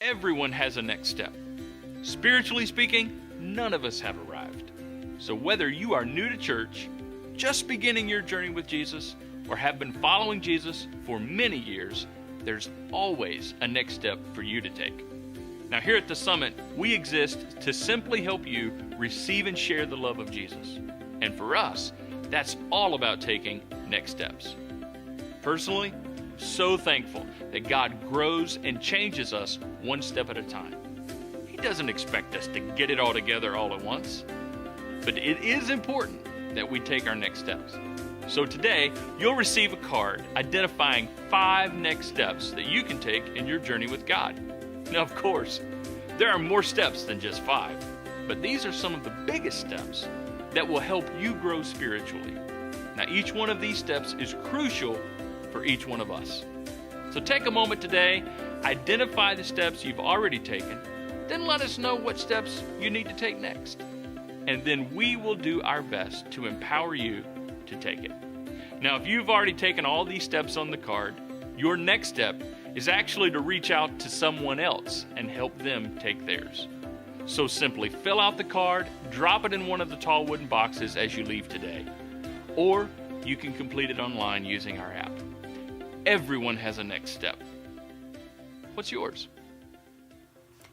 Everyone has a next step. Spiritually speaking, none of us have arrived. So whether you are new to church, just beginning your journey with Jesus, or have been following Jesus for many years, there's always a next step for you to take. Now here at the Summit, we exist to simply help you receive and share the love of Jesus. And for us, that's all about taking next steps. Personally, I'm so thankful that God grows and changes us one step at a time. He doesn't expect us to get it all together all at once, but it is important that we take our next steps. So today, you'll receive a card identifying 5 next steps that you can take in your journey with God. Now, of course, there are more steps than just 5, but these are some of the biggest steps that will help you grow spiritually. Now, each one of these steps is crucial for each one of us. So take a moment today, identify the steps you've already taken, then let us know what steps you need to take next. And then we will do our best to empower you to take it. Now, if you've already taken all these steps on the card, your next step is actually to reach out to someone else and help them take theirs. So simply fill out the card, drop it in one of the tall wooden boxes as you leave today. Or you can complete it online using our app. Everyone has a next step. What's yours?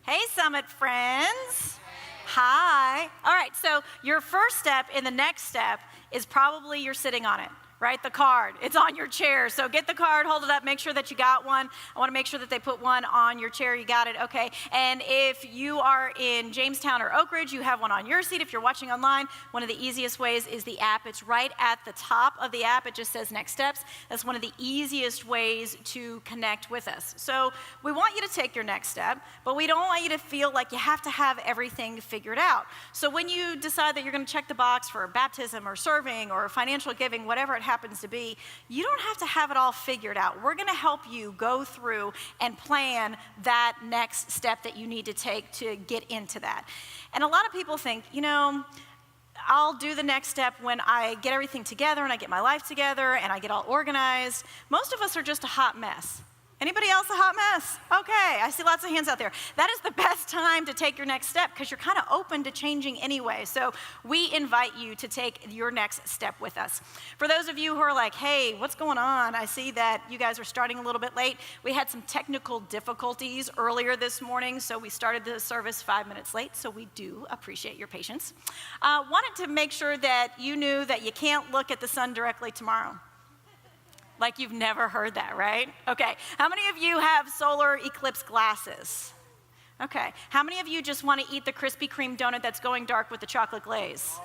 Hey, Summit friends. Hi. All right, so your first step in the next step is probably you're sitting on it, right? The card. It's on your chair. So get the card, hold it up, make sure that you got one. I want to make sure that they put one on your chair. You got it? Okay. And if you are in Jamestown or Oak Ridge, you have one on your seat. If you're watching online, one of the easiest ways is the app. It's right at the top of the app. It just says Next Steps. That's one of the easiest ways to connect with us. So we want you to take your next step, but we don't want you to feel like you have to have everything figured out. So when you decide that you're going to check the box for baptism or serving or financial giving, whatever it happens to be, you don't have to have it all figured out. We're going to help you go through and plan that next step that you need to take to get into that. And a lot of people think, I'll do the next step when I get everything together and I get my life together and I get all organized. Most of us are just a hot mess. Anybody else a hot mess? Okay, I see lots of hands out there. That is the best time to take your next step because you're kind of open to changing anyway. So we invite you to take your next step with us. For those of you who are like, hey, what's going on? I see that you guys are starting a little bit late. We had some technical difficulties earlier this morning, so we started the service 5 minutes late, so we do appreciate your patience. Wanted to make sure that you knew that you can't look at the sun directly tomorrow. Like you've never heard that, right? Okay, how many of you have solar eclipse glasses? Okay, how many of you just want to eat the Krispy Kreme donut that's going dark with the chocolate glaze?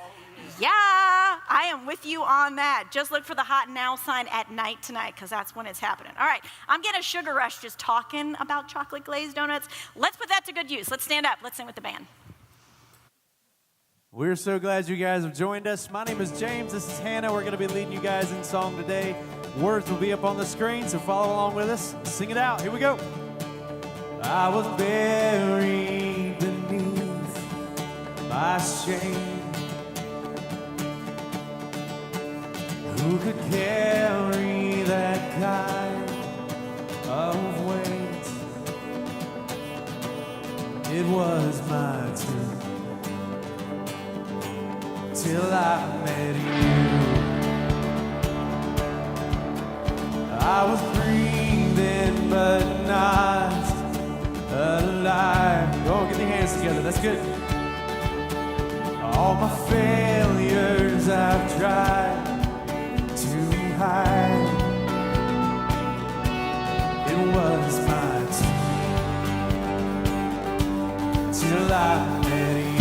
Yeah, I am with you on that. Just look for the hot now sign at night tonight because that's when it's happening. All right, I'm getting a sugar rush just talking about chocolate glazed donuts. Let's put that to good use. Let's stand up. Let's sing with the band. We're so glad you guys have joined us. My name is James. This is Hannah. We're going to be leading you guys in song today. Words will be up on the screen, so follow along with us. Sing it out. Here we go. I was buried beneath my shame. Who could carry that kind of weight? It was my turn. Till I met you, I was breathing but not alive. Go, get your hands together, that's good. All my failures I've tried to hide. It was my turn till I met you.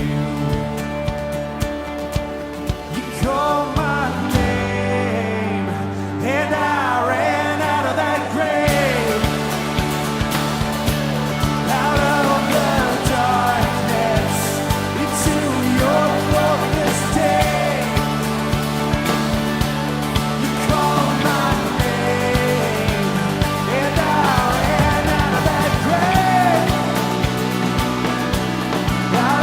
Call my name, and I ran out of that grave, out of the darkness, into your glorious day. You called my name, and I ran out of that grave, out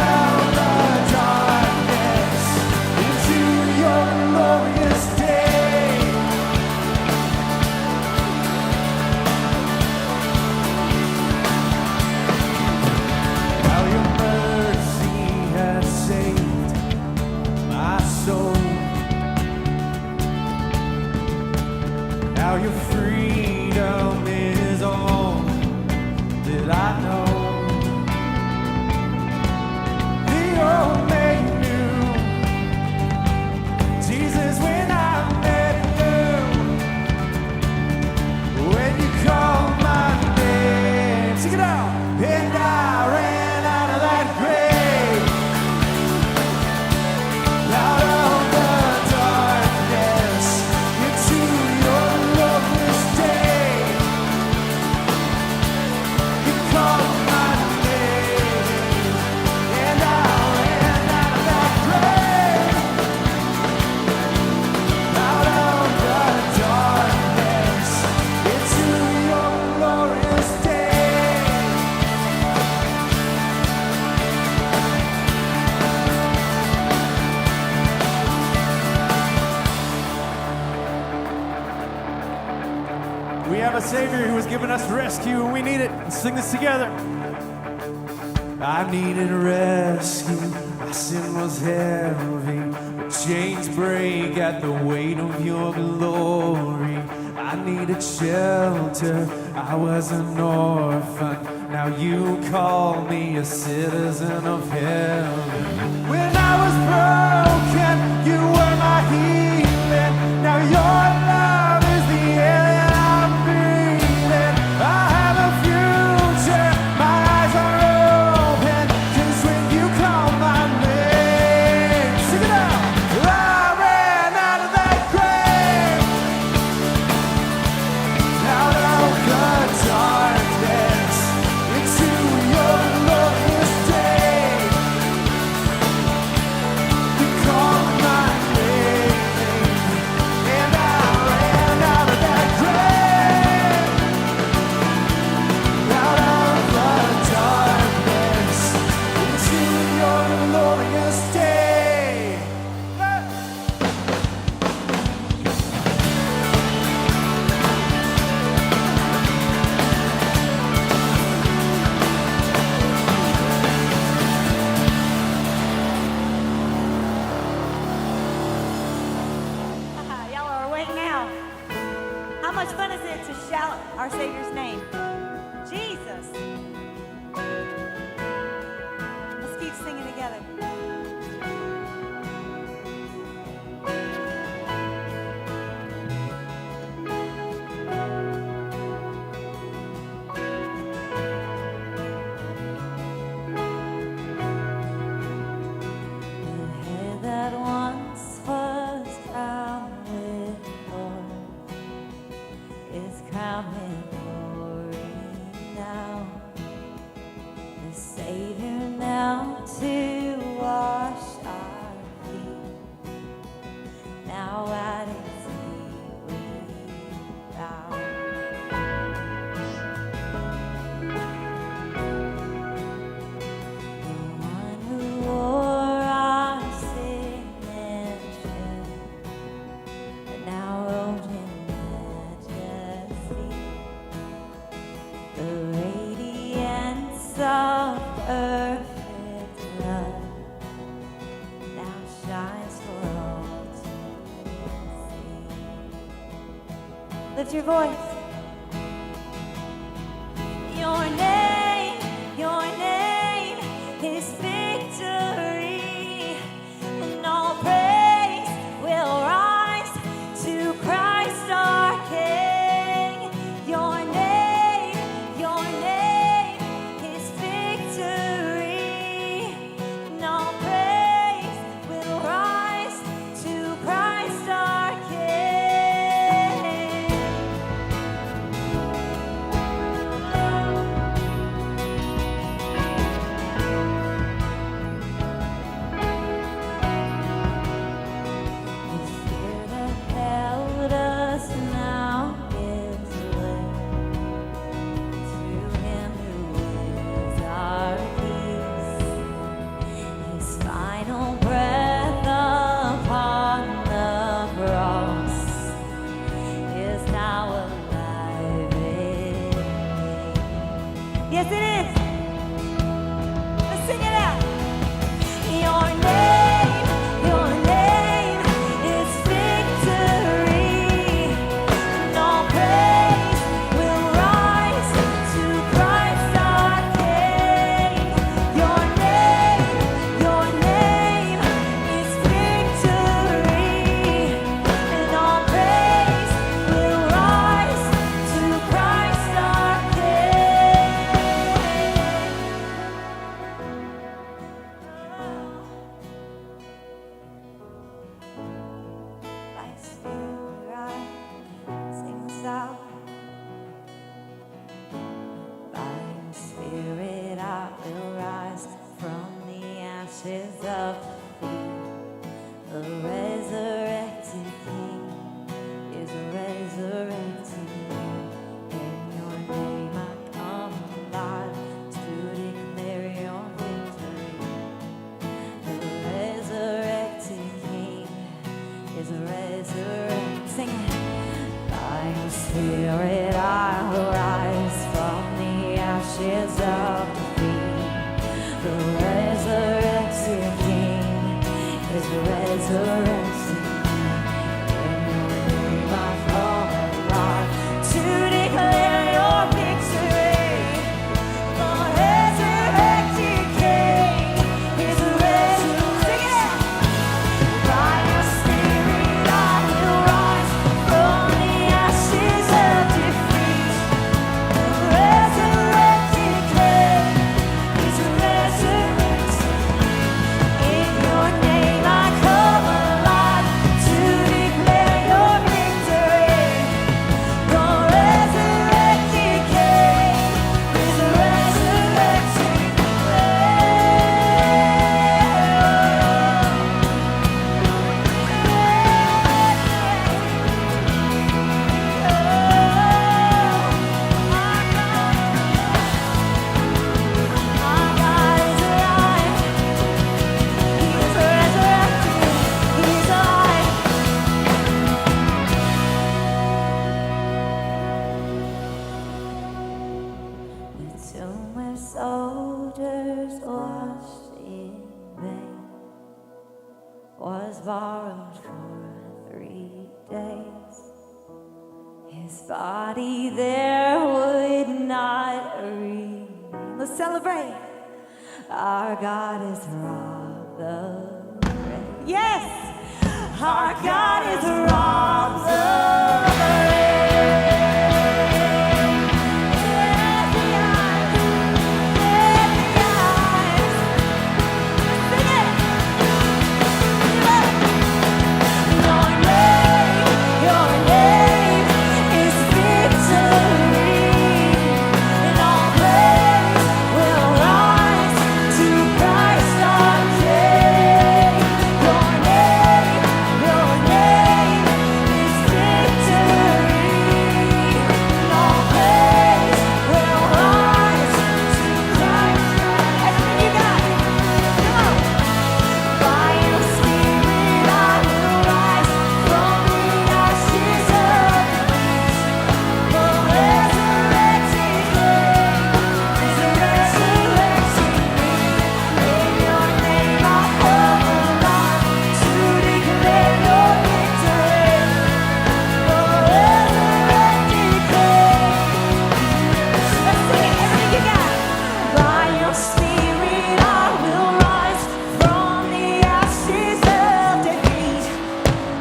Savior who has given us rescue when we need it. Let's sing this together. I needed rescue, my sin was heavy, but chains break at the weight of your glory. I needed shelter, I was an orphan, now you call me a citizen of heaven. When I was broken, you were my healing, now your love is the air that I'm breathing. I have a future, my eyes are open, 'cause when you call my name, sing it out. I ran out of that grave, out of the darkness, into your glorious day. You called my name, and I ran out of that grave, out of the darkness, into your glorious day. Y'all are awake now. How much fun is it to shout our Savior's name? Jesus. Let's keep singing together. The head that once was crowned with thorns is crowned with glory now. The Savior now to wash our feet. Now at His feet we bow. The one who wore our sin and shame, and now robed in majesty. The radiance of perfect love now shines for all to see. Lift your voice. Your name is victory, and all praise will rise to Christ our King. Your name is victory, and all praise will rise to Christ our King. The fear that held us now gives way to Him who is our peace. His final breath upon the cross is now alive in me. Yes, it is. Let's sing it out. Your name is victory, and all praise will rise to Christ our King. Your name is victory, and all praise will rise to Christ our King. ashes of defeat. The resurrected King is resurrected. In your name I come alive to declare your victory. The resurrected King is resurrected. By your Spirit I will rise from the ashes of defeat. The resurrected King is resurrected. In your name I come alive to declare your victory. The resurrected King is resurrected. Our God is alive. He is resurrected. He is alive. The tomb where soldiers washed in vain was borrowed for 3 days. His body there would not remain. Let's celebrate. Our God is robbed of grave. Yes! Our God is robbed of grave. Yes, he is. Yes, he is. Sing it. Your name is victory, and all praise will rise to Christ our King. Your name is victory, and all praise will rise to Christ. Everything you got, come on. By your Spirit I will rise from the ashes of defeat. The resurrected King is resurrecting me. In your name I come alive to declare your victory. The resurrected King. Let's sing it, everything you got. By your Spirit I will rise from the ashes of defeat.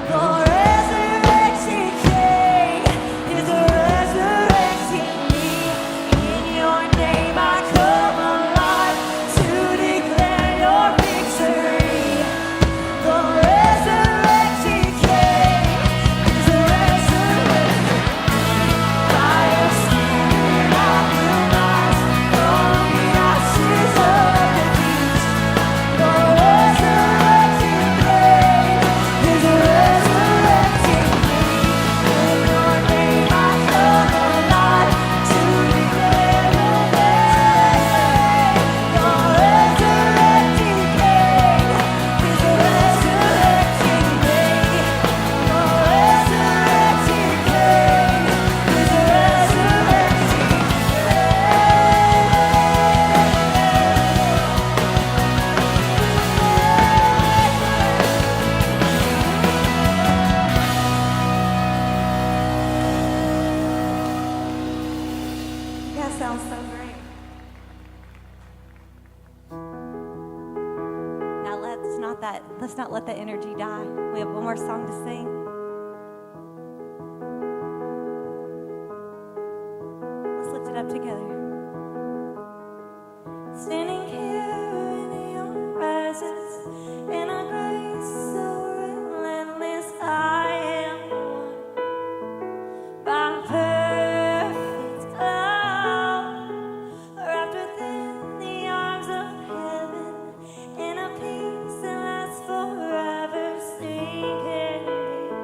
The resurrected King is resurrecting me. In your name I come alive to declare your victory. The resurrected King is resurrecting. By your Spirit I will rise from the ashes of defeat. The resurrected King is resurrecting me. In your name I come alive to declare your victory. The resurrected King is resurrecting me. The resurrected King is That sounds so great. Now let's not let that energy die. We have one more song to sing. Let's lift it up together. Standing here in your presence, in a grace so relentless, I am by perfect love, wrapped within the arms of heaven, in a peace that lasts forever, sinking deep.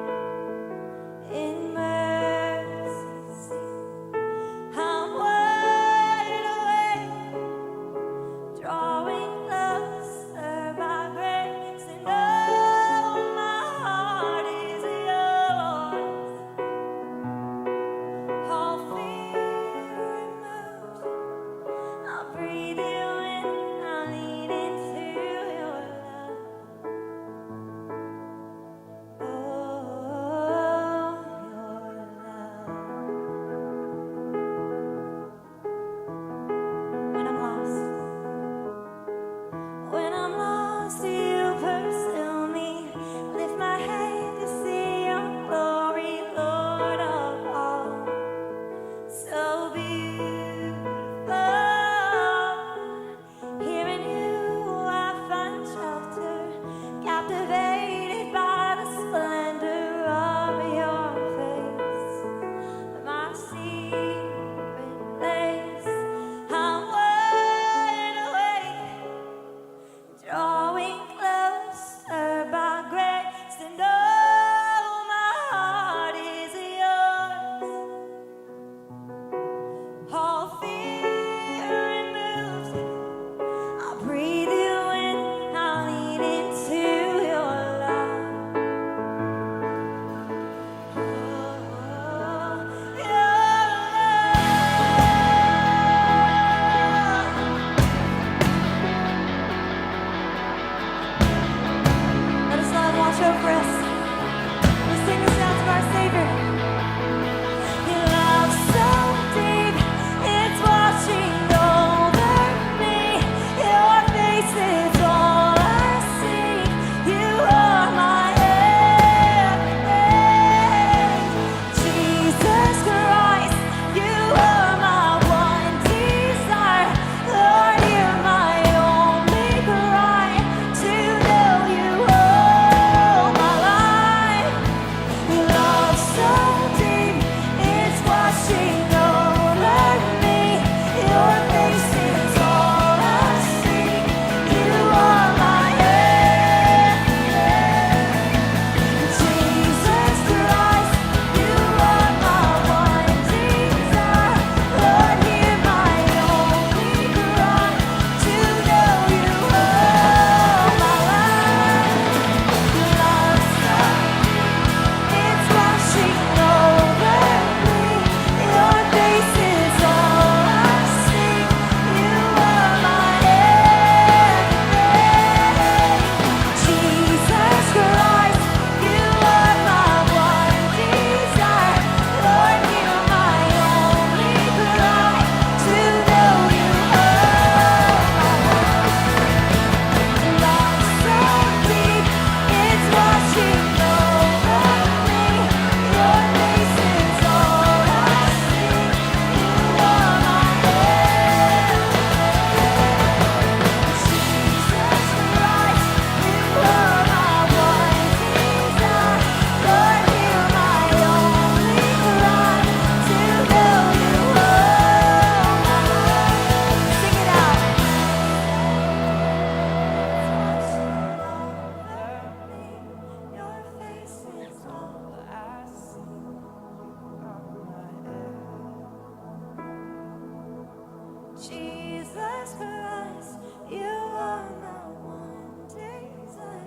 ask or ask. You are my one desire.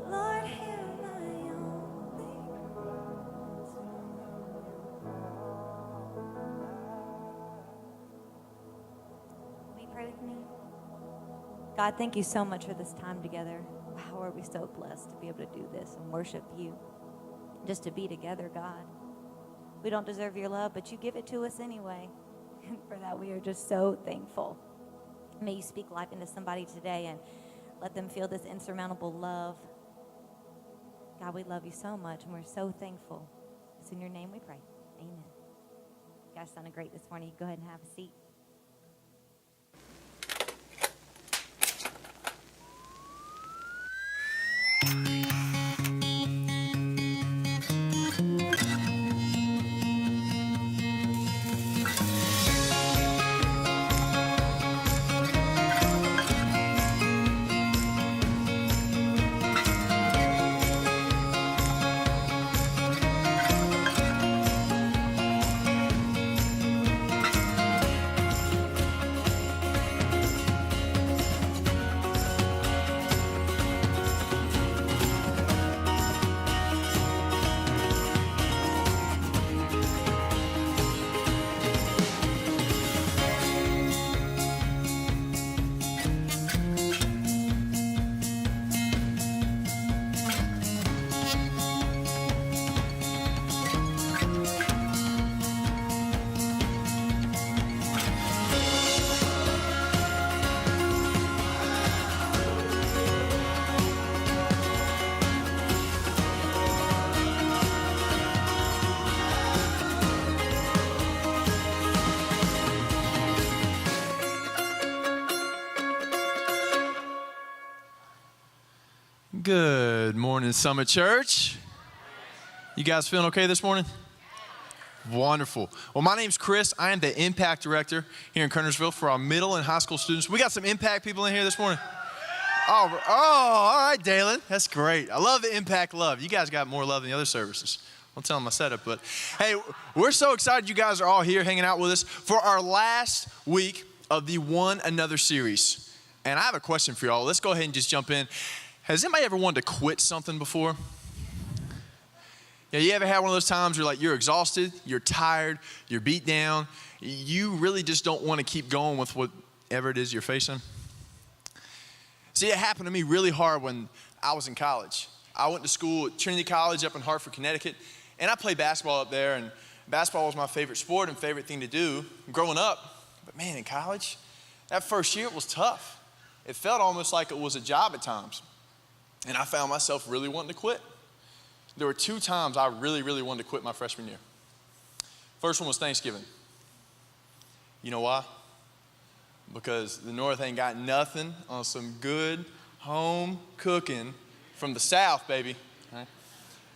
Lord, hear my only cries. Will you pray with me? God, thank you so much for this time together. Wow, are we so blessed to be able to do this and worship you. Just to be together, God. We don't deserve your love, but you give it to us anyway. And for that, we are just so thankful. May you speak life into somebody today and let them feel this insurmountable love. God, we love you so much, and we're so thankful. It's in your name we pray. Amen. You guys sounded great this morning. Go ahead and have a seat. Good morning, Summit Church. You guys feeling okay this morning? Wonderful. Well, my name's Chris. I am the Impact Director here in Kernersville for our middle and high school students. We got some Impact people in here this morning. Oh, all right, Dalen. That's great. I love the Impact love. You guys got more love than the other services. I'll tell them my setup, but hey, we're so excited you guys are all here hanging out with us for our last week of the One Another series. And I have a question for y'all. Let's go ahead and just jump in. Has anybody ever wanted to quit something before? Yeah, you ever had one of those times where you're exhausted, you're tired, you're beat down, you really just don't want to keep going with whatever it is you're facing? See, it happened to me really hard when I was in college. I went to school at Trinity College up in Hartford, Connecticut, and I played basketball up there, and basketball was my favorite sport and favorite thing to do growing up. But man, in college, that first year it was tough. It felt almost like it was a job at times. And I found myself really wanting to quit. There were 2 times I really, really wanted to quit my freshman year. First one was Thanksgiving. You know why? Because the North ain't got nothing on some good home cooking from the South, baby. Right?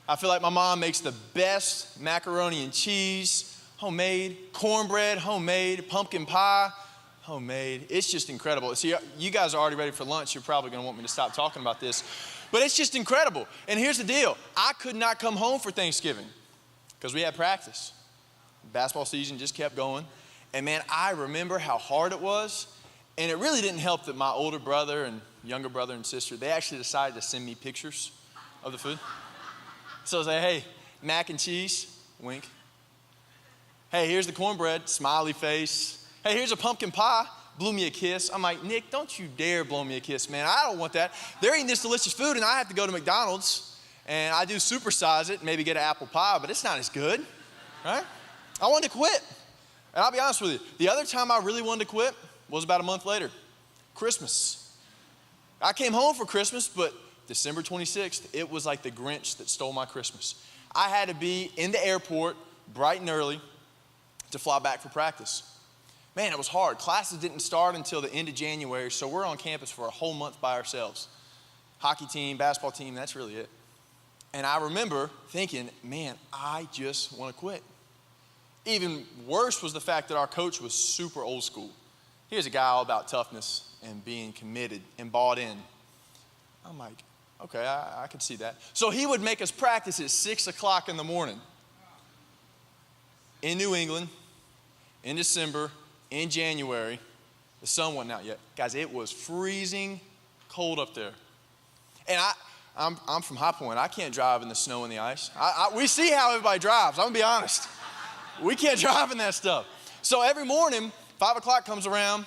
I feel like my mom makes the best macaroni and cheese, homemade, cornbread, homemade, pumpkin pie, homemade. It's just incredible. See, you guys are already ready for lunch. You're probably going to want me to stop talking about this. But it's just incredible. And here's the deal. I could not come home for Thanksgiving because we had practice. Basketball season just kept going. And man, I remember how hard it was. And it really didn't help that my older brother and younger brother and sister, they actually decided to send me pictures of the food. So I was like, hey, mac and cheese, wink. Hey, here's the cornbread, smiley face. Hey, here's a pumpkin pie. Blew me a kiss. I'm like, Nick, don't you dare blow me a kiss, man. I don't want that. They're eating this delicious food, and I have to go to McDonald's, and I do supersize it, maybe get an apple pie, but it's not as good, right? I wanted to quit. And I'll be honest with you, the other time I really wanted to quit was about a month later, Christmas. I came home for Christmas, but December 26th, it was like the Grinch that stole my Christmas. I had to be in the airport bright and early to fly back for practice. Man, it was hard. Classes didn't start until the end of January, so we're on campus for a whole month by ourselves. Hockey team, basketball team, that's really it. And I remember thinking, man, I just want to quit. Even worse was the fact that our coach was super old school. He was a guy all about toughness and being committed and bought in. I'm like, okay, I could see that. So he would make us practice at 6 o'clock in the morning in New England, in December, in January, The sun wasn't out yet. Guys, it was freezing cold up there. And I'm from High Point. I can't drive in the snow and the ice. We see how everybody drives. I'm going to be honest. We can't drive in that stuff. So every morning, 5 o'clock comes around,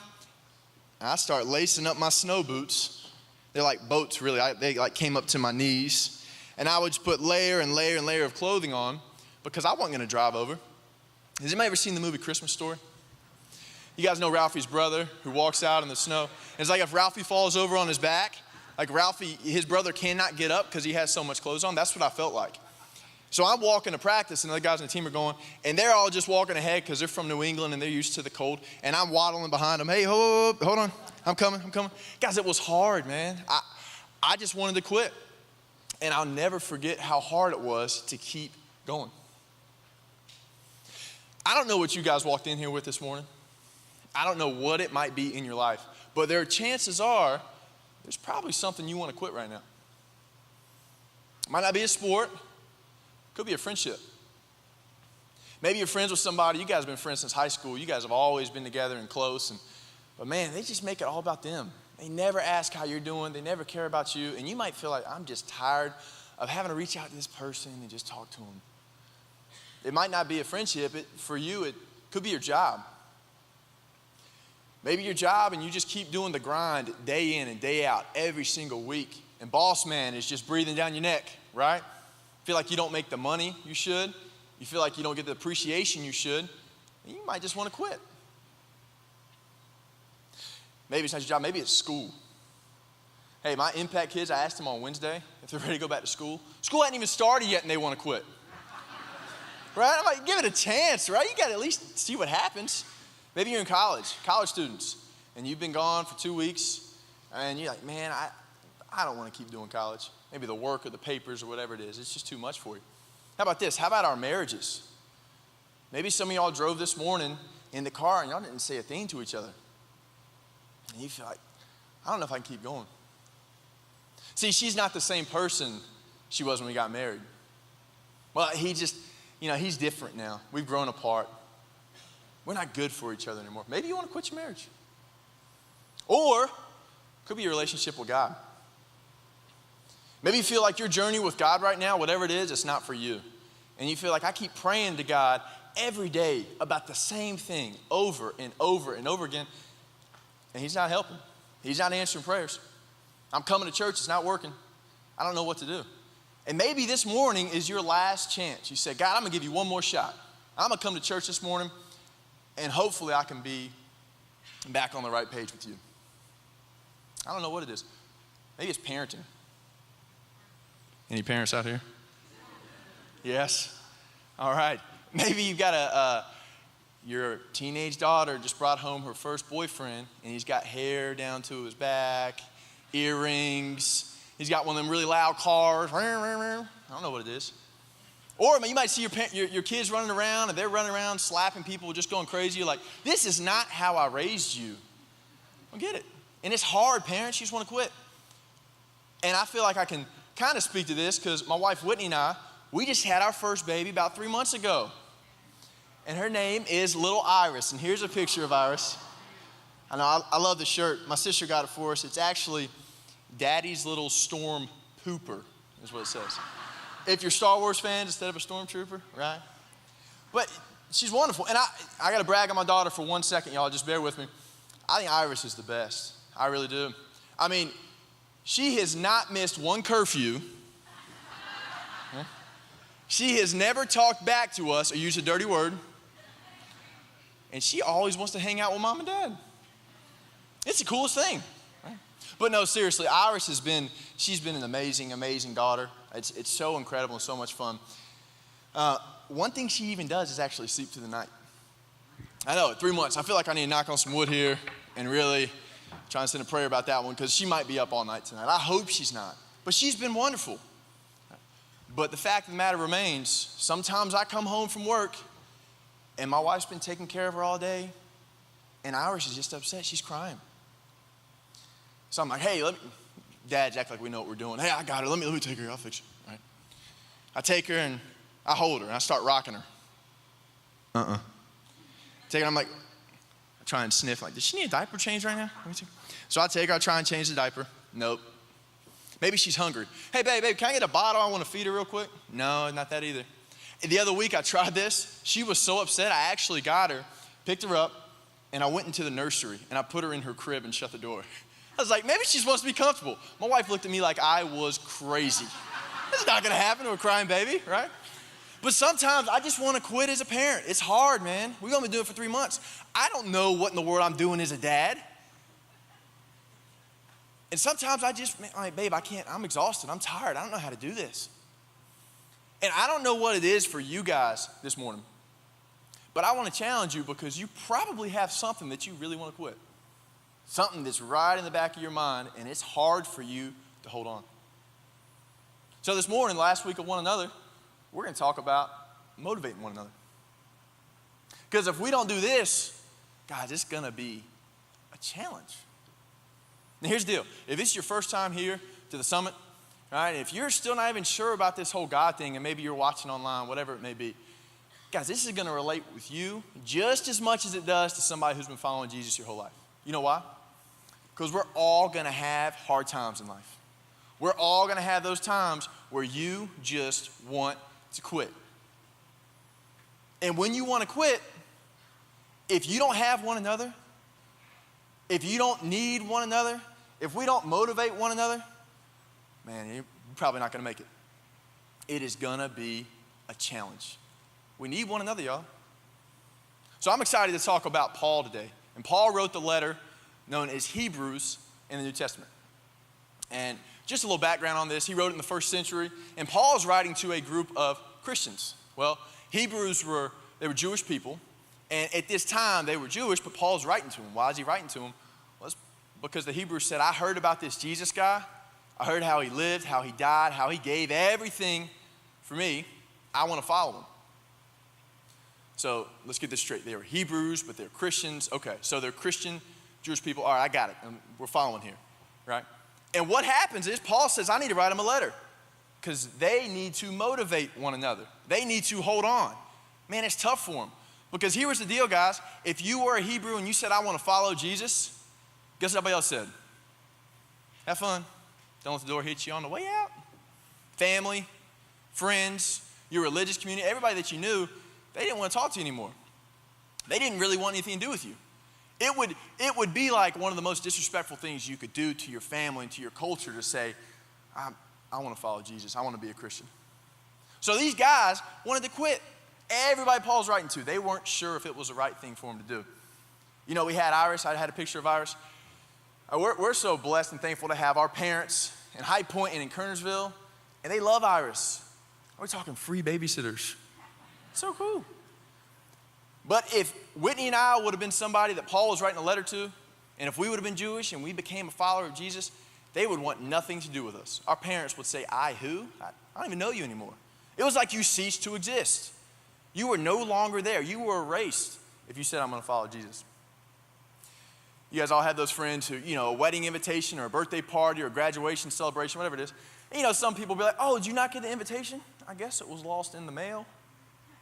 and I start lacing up my snow boots. They're like boats, really. They like came up to my knees. And I would just put layer and layer and layer of clothing on because I wasn't going to drive over. Has anybody ever seen the movie Christmas Story? You guys know Ralphie's brother who walks out in the snow. And it's like if Ralphie falls over on his back, like Ralphie, his brother cannot get up because he has so much clothes on. That's what I felt like. So I'm walking to practice, and the other guys on the team are going, and they're all just walking ahead because they're from New England and they're used to the cold. And I'm waddling behind them. Hey, hold on. I'm coming. Guys, it was hard, man. I just wanted to quit. And I'll never forget how hard it was to keep going. I don't know what you guys walked in here with this morning. I don't know what it might be in your life. But chances are, there's probably something you want to quit right now. It might not be a sport. Could be a friendship. Maybe you're friends with somebody. You guys have been friends since high school. You guys have always been together and close. But man, they just make it all about them. They never ask how you're doing. They never care about you. And you might feel like, I'm just tired of having to reach out to this person and just talk to them. It might not be a friendship. For you, it could be your job. Maybe your job and you just keep doing the grind day in and day out every single week. And boss man is just breathing down your neck, right? Feel like you don't make the money you should. You feel like you don't get the appreciation you should. And you might just want to quit. Maybe it's not your job. Maybe it's school. Hey, my impact kids, I asked them on Wednesday if they're ready to go back to school. School hadn't even started yet and they want to quit. Right? I'm like, give it a chance, right? You got to at least see what happens. Maybe you're in college students, and you've been gone for 2 weeks, and you're like, man, I don't want to keep doing college. Maybe the work or the papers or whatever it is. It's just too much for you. How about this? How about our marriages? Maybe some of y'all drove this morning in the car, and y'all didn't say a thing to each other. And you feel like, I don't know if I can keep going. See, she's not the same person she was when we got married. Well, he's different now. We've grown apart. We're not good for each other anymore. Maybe you want to quit your marriage. Or, could be your relationship with God. Maybe you feel like your journey with God right now, whatever it is, it's not for you. And you feel like, I keep praying to God every day about the same thing over and over and over again. And He's not helping. He's not answering prayers. I'm coming to church, it's not working. I don't know what to do. And maybe this morning is your last chance. You say, God, I'm going to give you one more shot. I'm going to come to church this morning, and hopefully I can be back on the right page with you. I don't know what it is. Maybe it's parenting. Any parents out here? Yes? All right. Maybe you've got your teenage daughter just brought home her first boyfriend, and he's got hair down to his back, earrings. He's got one of them really loud cars. I don't know what it is. Or you might see your kids running around, and they're running around slapping people, just going crazy. You're like, this is not how I raised you. I get it. And it's hard, parents. You just want to quit. And I feel like I can kind of speak to this because my wife Whitney and I, we just had our first baby about 3 months ago. And her name is Little Iris. And here's a picture of Iris. I know, I love the shirt. My sister got it for us. It's actually Daddy's Little Storm Pooper is what it says. If you're Star Wars fans instead of a stormtrooper, right? But she's wonderful. And I got to brag on my daughter for 1 second, y'all. Just bear with me. I think Iris is the best. I really do. I mean, she has not missed one curfew. She has never talked back to us or used a dirty word. And she always wants to hang out with mom and dad. It's the coolest thing. Right? But no, seriously, Iris she's been an amazing, amazing daughter. It's so incredible and so much fun. One thing she even does is actually sleep through the night. I know, 3 months. I feel like I need to knock on some wood here and really try and send a prayer about that one because she might be up all night tonight. I hope she's not. But she's been wonderful. But the fact of the matter remains, sometimes I come home from work and my wife's been taking care of her all day and Iris is just upset. She's crying. So I'm like, hey, dads act like we know what we're doing. Hey, I got her. Let me take her. I'll fix her. Right? I take her and I hold her and I start rocking her. Take her. I'm like, I try and sniff, like, does she need a diaper change right now? Let me see. So I take her, I try and change the diaper. Nope. Maybe she's hungry. Hey, babe, can I get a bottle? I want to feed her real quick. No, not that either. The other week I tried this. She was so upset, I actually got her, picked her up, and I went into the nursery, and I put her in her crib and shut the door. I was like, maybe she's supposed to be comfortable. My wife looked at me like I was crazy. This is not going to happen to a crying baby, right? But sometimes I just want to quit as a parent. It's hard, man. We're going to do it for 3 months. I don't know what in the world I'm doing as a dad. And sometimes I'm like, babe, I can't. I'm exhausted. I'm tired. I don't know how to do this. And I don't know what it is for you guys this morning. But I want to challenge you because you probably have something that you really want to quit. Something that's right in the back of your mind, and it's hard for you to hold on. So this morning, last week of one another, we're going to talk about motivating one another. Because if we don't do this, guys, it's going to be a challenge. Now here's the deal. If it's your first time here to the summit, all right, if you're still not even sure about this whole God thing, and maybe you're watching online, whatever it may be, guys, this is going to relate with you just as much as it does to somebody who's been following Jesus your whole life. You know why? Because we're all going to have hard times in life. We're all going to have those times where you just want to quit. And when you want to quit, if you don't have one another, if you don't need one another, if we don't motivate one another, man, you're probably not going to make it. It is going to be a challenge. We need one another, y'all. So I'm excited to talk about Paul today. And Paul wrote the letter known as Hebrews in the New Testament. And just a little background on this. He wrote it in the first century. And Paul is writing to a group of Christians. Well, Hebrews were Jewish people. And at this time, they were Jewish, but Paul's writing to them. Why is he writing to them? Well, it's because the Hebrews said, I heard about this Jesus guy. I heard how he lived, how he died, how he gave everything for me. I want to follow him. So let's get this straight. They were Hebrews, but they're Christians. Okay, so they're Christian Jewish people. All right, I got it. We're following here, right? And what happens is Paul says, I need to write them a letter because they need to motivate one another. They need to hold on. Man, it's tough for them. Because here was the deal, guys. If you were a Hebrew and you said, I want to follow Jesus, guess what everybody else said? Have fun. Don't let the door hit you on the way out. Family, friends, your religious community, everybody that you knew, they didn't want to talk to you anymore. They didn't really want anything to do with you. It would be like one of the most disrespectful things you could do to your family and to your culture to say, I want to follow Jesus. I want to be a Christian. So these guys wanted to quit. Everybody Paul's writing to, they weren't sure if it was the right thing for him to do. You know, we had Iris. I had a picture of Iris. We're so blessed and thankful to have our parents in High Point and in Kernersville, and they love Iris. We're talking free babysitters. So cool. But if Whitney and I would have been somebody that Paul was writing a letter to, and if we would have been Jewish and we became a follower of Jesus, they would want nothing to do with us. Our parents would say, I who? I don't even know you anymore. It was like you ceased to exist. You were no longer there. You were erased if you said, I'm going to follow Jesus. You guys all had those friends who, you know, a wedding invitation or a birthday party or a graduation celebration, whatever it is. And, you know, some people be like, oh, did you not get the invitation? I guess it was lost in the mail.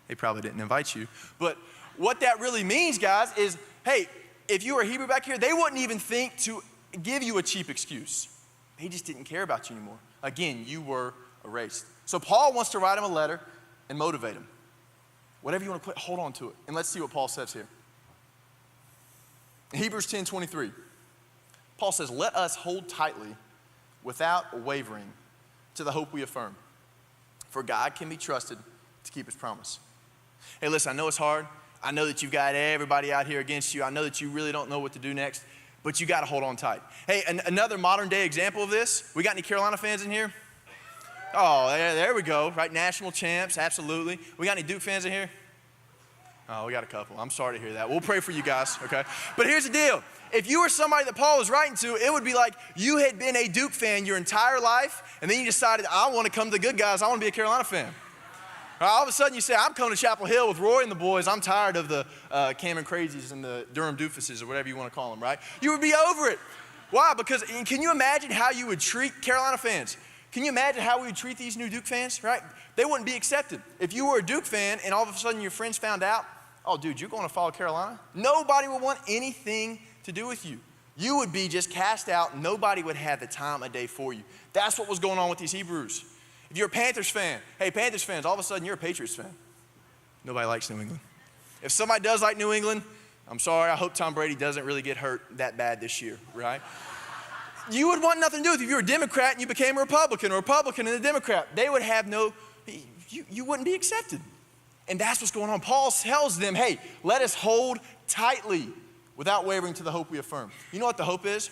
They probably didn't invite you. But what that really means, guys, is, hey, if you were a Hebrew back here, they wouldn't even think to give you a cheap excuse. They just didn't care about you anymore. Again, you were erased. So Paul wants to write him a letter and motivate him. Whatever you want to quit, hold on to it. And let's see what Paul says here. In Hebrews 10:23, Paul says, let us hold tightly without wavering to the hope we affirm. For God can be trusted to keep his promise. Hey, listen, I know it's hard. I know that you've got everybody out here against you. I know that you really don't know what to do next, but you got to hold on tight. Hey, another modern day example of this. We got any Carolina fans in here? Oh, there we go, right? National champs, absolutely. We got any Duke fans in here? Oh, we got a couple. I'm sorry to hear that. We'll pray for you guys, okay? But here's the deal. If you were somebody that Paul was writing to, it would be like you had been a Duke fan your entire life, and then you decided, I want to come to the good guys. I want to be a Carolina fan. All of a sudden you say, I'm coming to Chapel Hill with Roy and the boys. I'm tired of the Cameron Crazies and the Durham Doofuses or whatever you want to call them, right? You would be over it. Why? Because can you imagine how you would treat Carolina fans? Can you imagine how we would treat these new Duke fans, right? They wouldn't be accepted. If you were a Duke fan and all of a sudden your friends found out Oh, dude, you're going to follow Carolina? Nobody would want anything to do with you. You would be just cast out. Nobody would have the time of day for you. That's what was going on with these Hebrews. If you're a Panthers fan, hey, Panthers fans, all of a sudden you're a Patriots fan. Nobody likes New England. If somebody does like New England, I'm sorry, I hope Tom Brady doesn't really get hurt that bad this year, right? You would want nothing to do with it. If you were a Democrat and you became a Republican, or a Republican and a Democrat, they would have you wouldn't be accepted. And that's what's going on. Paul tells them, hey, let us hold tightly without wavering to the hope we affirm. You know what the hope is?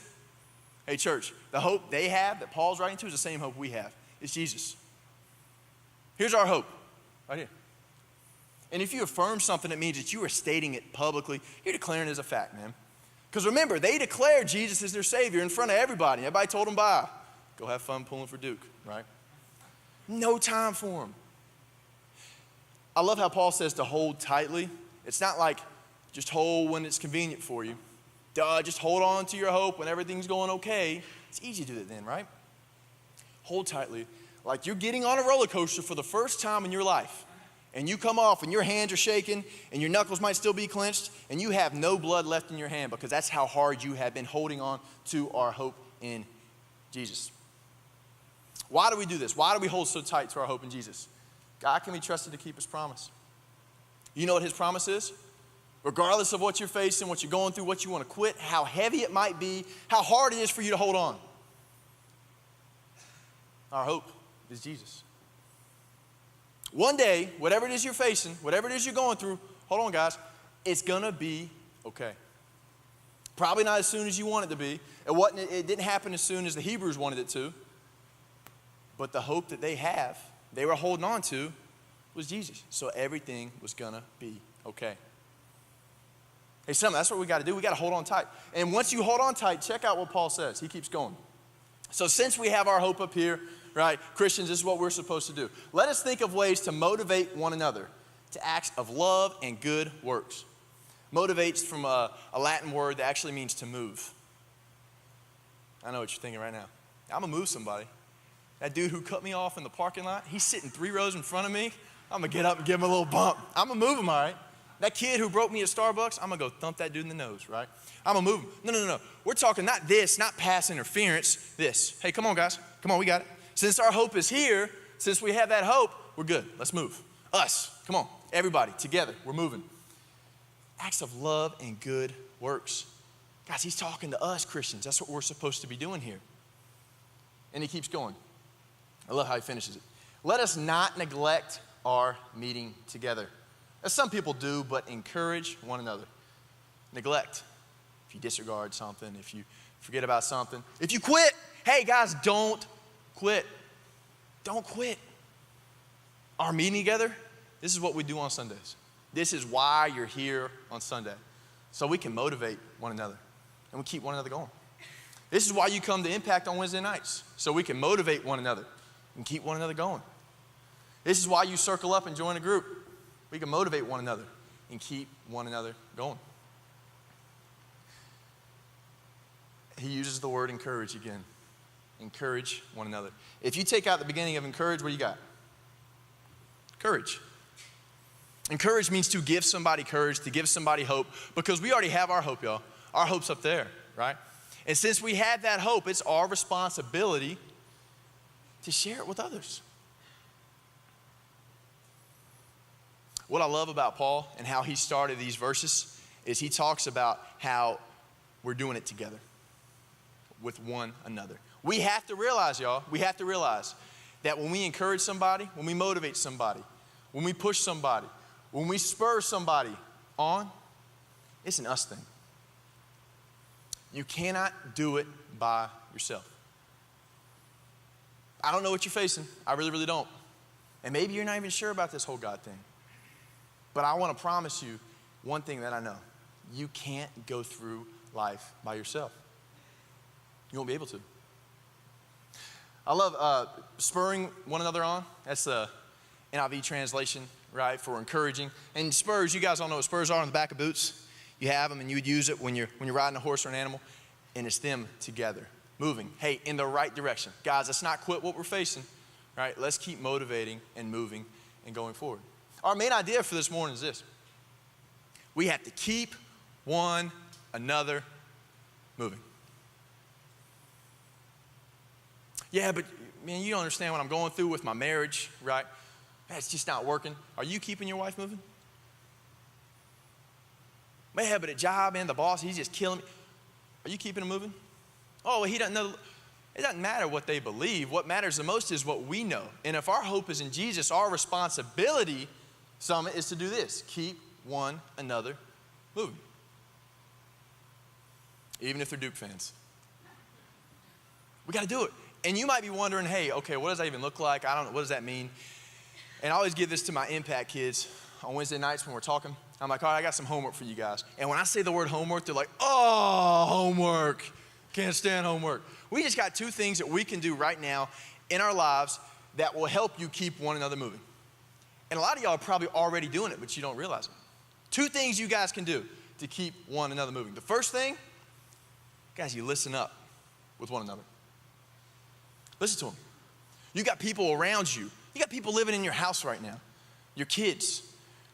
Hey, church, the hope they have that Paul's writing to is the same hope we have. It's Jesus. Here's our hope, right here. And if you affirm something, it means that you are stating it publicly. You're declaring it as a fact, man. Because remember, they declared Jesus as their Savior in front of everybody. Everybody told them bye. Go have fun pulling for Duke, right? No time for them. I love how Paul says to hold tightly. It's not like just hold when it's convenient for you. Just hold on to your hope when everything's going okay. It's easy to do that then, right? Hold tightly. Like you're getting on a roller coaster for the first time in your life. And you come off and your hands are shaking and your knuckles might still be clenched and you have no blood left in your hand because that's how hard you have been holding on to our hope in Jesus. Why do we do this? Why do we hold so tight to our hope in Jesus? God can be trusted to keep his promise. You know what his promise is? Regardless of what you're facing, what you're going through, what you want to quit, how heavy it might be, how hard it is for you to hold on. Our hope is Jesus. One day, whatever it is you're facing, whatever it is you're going through, hold on, guys, it's going to be okay. Probably not as soon as you want it to be. It didn't happen as soon as the Hebrews wanted it to. But the hope that they were holding on to, was Jesus. So everything was going to be okay. Hey, that's what we got to do. We got to hold on tight. And once you hold on tight, check out what Paul says. He keeps going. So since we have our hope up here, right, Christians, this is what we're supposed to do. Let us think of ways to motivate one another to acts of love and good works. Motivates from a Latin word that actually means to move. I know what you're thinking right now. I'm going to move somebody. That dude who cut me off in the parking lot, he's sitting 3 rows in front of me. I'm going to get up and give him a little bump. I'm going to move him, all right? That kid who broke me at Starbucks, I'm going to go thump that dude in the nose, right? I'm going to move him. No. We're talking not this, not pass interference, this. Hey, come on, guys. Come on, we got it. Since our hope is here, since we have that hope, we're good. Let's move. Us. Come on. Everybody, together. We're moving. Acts of love and good works. Guys, he's talking to us, Christians. That's what we're supposed to be doing here. And he keeps going. I love how he finishes it. Let us not neglect our meeting together. As some people do, but encourage one another. Neglect. If you disregard something, if you forget about something, if you quit, hey guys, don't quit. Don't quit. Our meeting together, this is what we do on Sundays. This is why you're here on Sunday. So we can motivate one another and we keep one another going. This is why you come to Impact on Wednesday nights. So we can motivate one another and keep one another going. This is why you circle up and join a group. We can motivate one another and keep one another going. He uses the word encourage again. Encourage one another. If you take out the beginning of encourage, what do you got? Courage. Encourage means to give somebody courage, to give somebody hope, because we already have our hope, y'all. Our hope's up there, right? And since we have that hope, it's our responsibility to share it with others. What I love about Paul and how he started these verses is he talks about how we're doing it together with one another. We have to realize, y'all, that when we encourage somebody, when we motivate somebody, when we push somebody, when we spur somebody on, it's an us thing. You cannot do it by yourself. I don't know what you're facing. I really, really don't. And maybe you're not even sure about this whole God thing. But I want to promise you one thing that I know. You can't go through life by yourself. You won't be able to. I love spurring one another on. That's the NIV translation, right, for encouraging. And spurs, you guys all know what spurs are on the back of boots. You have them and you would use it when you're riding a horse or an animal. And it's them together, moving, hey, in the right direction. Guys, let's not quit what we're facing, right? Let's keep motivating and moving and going forward. Our main idea for this morning is this. We have to keep one another moving. Yeah, but man, you don't understand what I'm going through with my marriage, right? It's just not working. Are you keeping your wife moving? Man, but at job, man, the boss, he's just killing me. Are you keeping him moving? Oh, he doesn't know. It doesn't matter what they believe. What matters the most is what we know. And if our hope is in Jesus, our responsibility, Summit, is to do this. Keep one another moving. Even if they're Duke fans. We got to do it. And you might be wondering, hey, okay, what does that even look like? I don't know. What does that mean? And I always give this to my impact kids on Wednesday nights when we're talking. I'm like, all right, I got some homework for you guys. And when I say the word homework, they're like, oh, homework. Can't stand homework. We just got 2 things that we can do right now in our lives that will help you keep one another moving. And a lot of y'all are probably already doing it, but you don't realize it. 2 things you guys can do to keep one another moving. The first thing, guys, you listen up with one another. Listen to them. You got people around you. You got people living in your house right now. Your kids,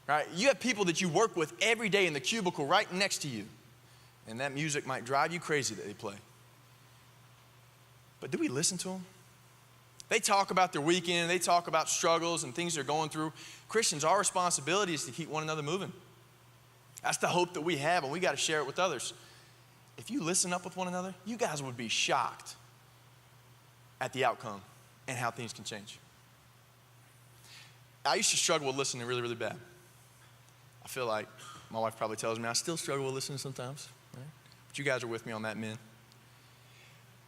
right? You have people that you work with every day in the cubicle right next to you. And that music might drive you crazy that they play. But do we listen to them? They talk about their weekend. They talk about struggles and things they're going through. Christians, our responsibility is to keep one another moving. That's the hope that we have, and we got to share it with others. If you listen up with one another, you guys would be shocked at the outcome and how things can change. I used to struggle with listening really, really bad. I feel like my wife probably tells me I still struggle with listening sometimes. Right? But you guys are with me on that, men.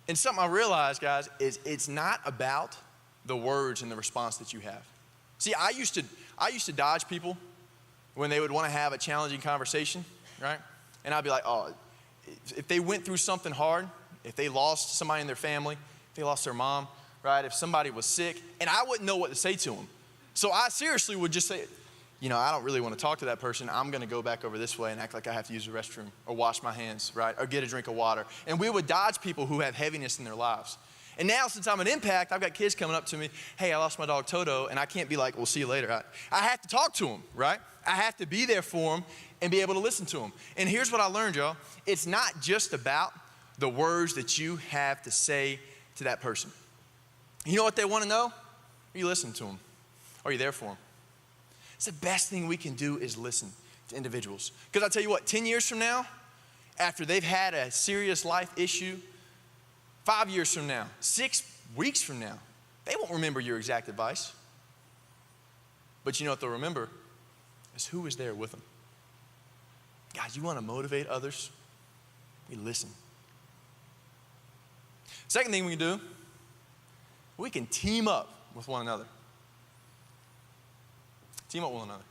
And something I realized, guys, is it's not about the words and the response that you have. See, I used to dodge people when they would want to have a challenging conversation, right? And I'd be like, oh, if they went through something hard, if they lost somebody in their family, if they lost their mom, right? If somebody was sick, and I wouldn't know what to say to them. So I seriously would just say, you know, I don't really want to talk to that person. I'm going to go back over this way and act like I have to use the restroom or wash my hands, right? Or get a drink of water. And we would dodge people who have heaviness in their lives. And now, since I'm an impact, I've got kids coming up to me, hey, I lost my dog Toto, and I can't be like, we'll see you later. I have to talk to them, right? I have to be there for them and be able to listen to them. And here's what I learned, y'all. It's not just about the words that you have to say to that person. You know what they want to know? Are you listening to them? Are you there for them? It's the best thing we can do is listen to individuals. Because I'll tell you what, 10 years from now, after they've had a serious life issue, 5 years from now, 6 weeks from now, they won't remember your exact advice. But you know what they'll remember is who was there with them. Guys, you want to motivate others? We listen. Second thing we can do, we can team up with one another. Team up with one another.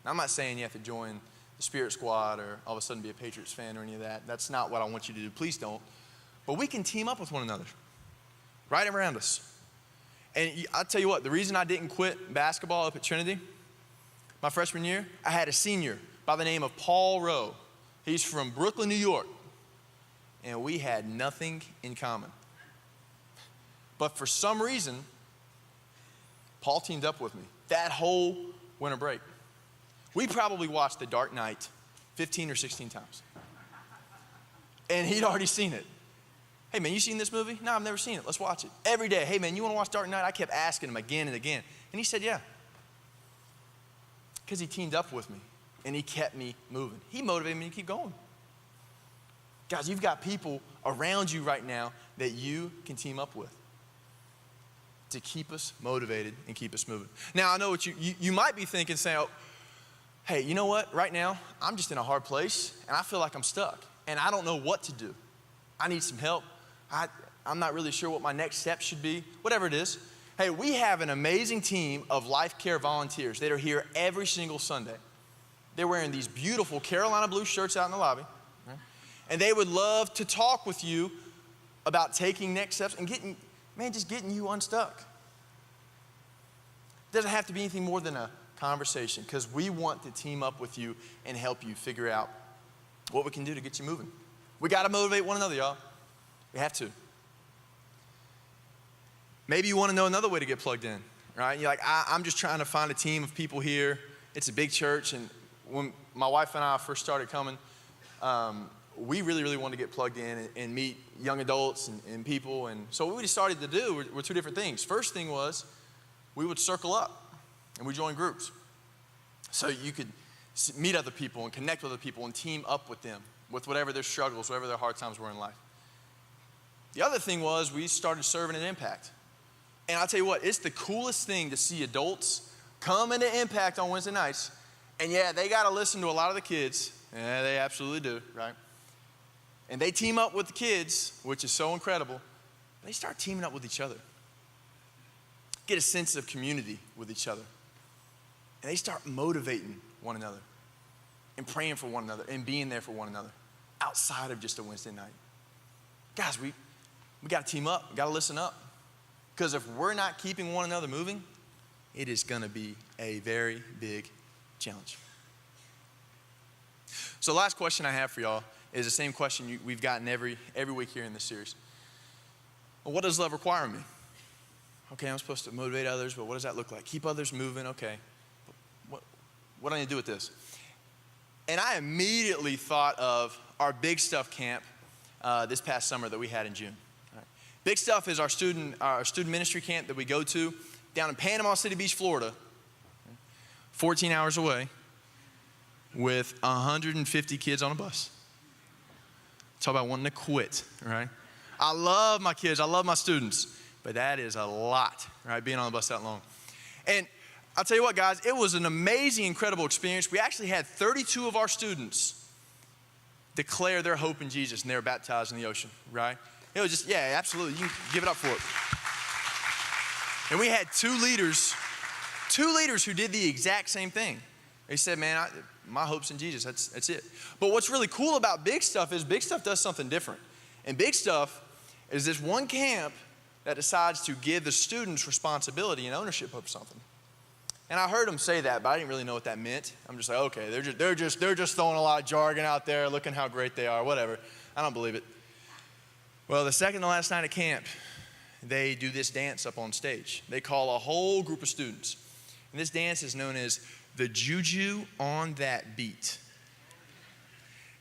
Now, I'm not saying you have to join the Spirit Squad or all of a sudden be a Patriots fan or any of that. That's not what I want you to do. Please don't. But we can team up with one another right around us. And I'll tell you what, the reason I didn't quit basketball up at Trinity my freshman year, I had a senior by the name of Paul Rowe. He's from Brooklyn, New York. And we had nothing in common. But for some reason, Paul teamed up with me that whole winter break. We probably watched The Dark Knight 15 or 16 times. And he'd already seen it. Hey, man, you seen this movie? No, I've never seen it. Let's watch it. Every day, hey, man, you want to watch Dark Knight? I kept asking him again and again. And he said, yeah. Because he teamed up with me. And he kept me moving. He motivated me to keep going. Guys, you've got people around you right now that you can team up with to keep us motivated and keep us moving. Now, I know what you might be thinking, saying, oh, hey, you know what? Right now, I'm just in a hard place, and I feel like I'm stuck, and I don't know what to do. I need some help. I'm not really sure what my next step should be, whatever it is. Hey, we have an amazing team of Life Care volunteers that are here every single Sunday. They're wearing these beautiful Carolina blue shirts out in the lobby, right? And they would love to talk with you about taking next steps and just getting you unstuck. It doesn't have to be anything more than a conversation, because we want to team up with you and help you figure out what we can do to get you moving. We got to motivate one another, y'all. We have to. Maybe you want to know another way to get plugged in, right? You're like, I'm just trying to find a team of people here. It's a big church, and when my wife and I first started coming, we really wanted to get plugged in and meet young adults and people. And so what we decided to do were two different things. First thing was we would circle up and we join groups. So you could meet other people and connect with other people and team up with them with whatever their struggles, whatever their hard times were in life. The other thing was we started serving at Impact. And I'll tell you what, it's the coolest thing to see adults come into Impact on Wednesday nights. And yeah, they got to listen to a lot of the kids. Yeah, they absolutely do, right? And they team up with the kids, which is so incredible. They start teaming up with each other. Get a sense of community with each other. And they start motivating one another and praying for one another and being there for one another outside of just a Wednesday night. Guys, we got to team up. We got to listen up. Because if we're not keeping one another moving, it is going to be a very big challenge. So the last question I have for y'all is the same question we've gotten every week here in this series. Well, what does love require of me? Okay, I'm supposed to motivate others, but what does that look like? Keep others moving, okay. What do I need to do with this? And I immediately thought of our Big Stuff camp this past summer that we had in June. All right. Big Stuff is our student ministry camp that we go to down in Panama City Beach, Florida, 14 hours away, with 150 kids on a bus. Talk about wanting to quit, right? I love my kids, I love my students, but that is a lot, right, being on the bus that long. And I'll tell you what, guys, it was an amazing, incredible experience. We actually had 32 of our students declare their hope in Jesus, and they were baptized in the ocean, right? It was just, yeah, absolutely, you can give it up for it. And we had two leaders who did the exact same thing. They said, man, my hope's in Jesus, that's it. But what's really cool about Big Stuff is Big Stuff does something different. And Big Stuff is this one camp that decides to give the students responsibility and ownership of something. And I heard them say that, but I didn't really know what that meant. I'm just like, okay, they're just throwing a lot of jargon out there, looking how great they are, whatever. I don't believe it. Well, the second to last night of camp, they do this dance up on stage. They call a whole group of students. And this dance is known as the Juju on That Beat.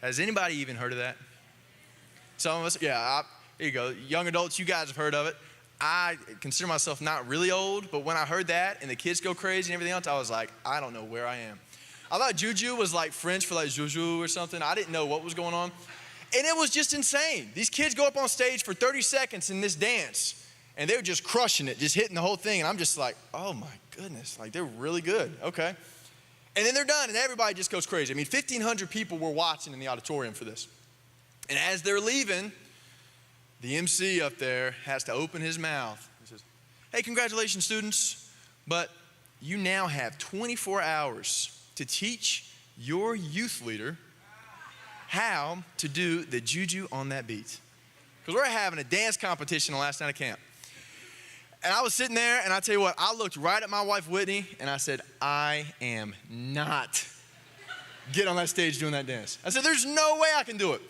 Has anybody even heard of that? Some of us, yeah, here you go. Young adults, you guys have heard of it. I consider myself not really old, but when I heard that and the kids go crazy and everything else, I was like, I don't know where I am. I thought Juju was like French for like Juju or something. I didn't know what was going on. And it was just insane. These kids go up on stage for 30 seconds in this dance, and they were just crushing it, just hitting the whole thing. And I'm just like, oh my goodness, like they're really good, okay. And then they're done, and everybody just goes crazy. I mean, 1,500 people were watching in the auditorium for this. And as they're leaving, the MC up there has to open his mouth. He says, hey, congratulations, students, but you now have 24 hours to teach your youth leader how to do the Juju on That Beat. Because we're having a dance competition the last night of camp. And I was sitting there, and I tell you what, I looked right at my wife, Whitney, and I said, I am not getting on that stage doing that dance. I said, there's no way I can do it.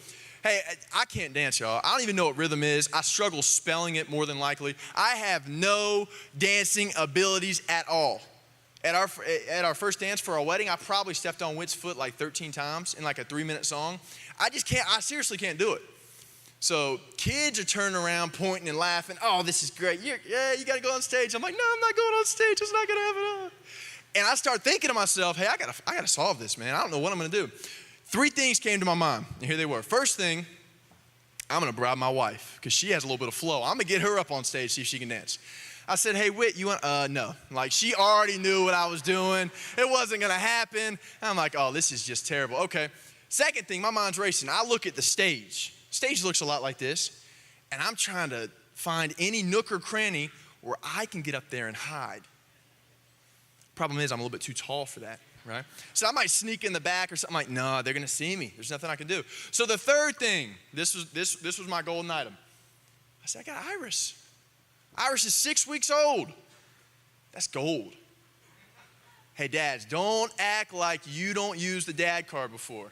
Hey, I can't dance, y'all. I don't even know what rhythm is. I struggle spelling it more than likely. I have no dancing abilities at all. At our first dance for our wedding, I probably stepped on Whit's foot like 13 times in like a 3-minute song. I seriously can't do it. So kids are turning around, pointing and laughing. Oh, this is great. You got to go on stage. I'm like, no, I'm not going on stage. It's not going to happen. And I start thinking to myself, hey, I got to solve this, man. I don't know what I'm going to do. 3 things came to my mind, and here they were. First thing, I'm going to bribe my wife because she has a little bit of flow. I'm going to get her up on stage, see if she can dance. I said, hey, Whit, you want, no. Like, she already knew what I was doing. It wasn't going to happen. And I'm like, oh, this is just terrible. Okay. Second thing, my mind's racing. I look at the stage. Stage looks a lot like this, and I'm trying to find any nook or cranny where I can get up there and hide. Problem is, I'm a little bit too tall for that, right? So I might sneak in the back or something like, no, they're going to see me. There's nothing I can do. So the third thing, this was my golden item. I said, I got Iris. Iris is 6 weeks old. That's gold. Hey, dads, don't act like you don't use the dad card before.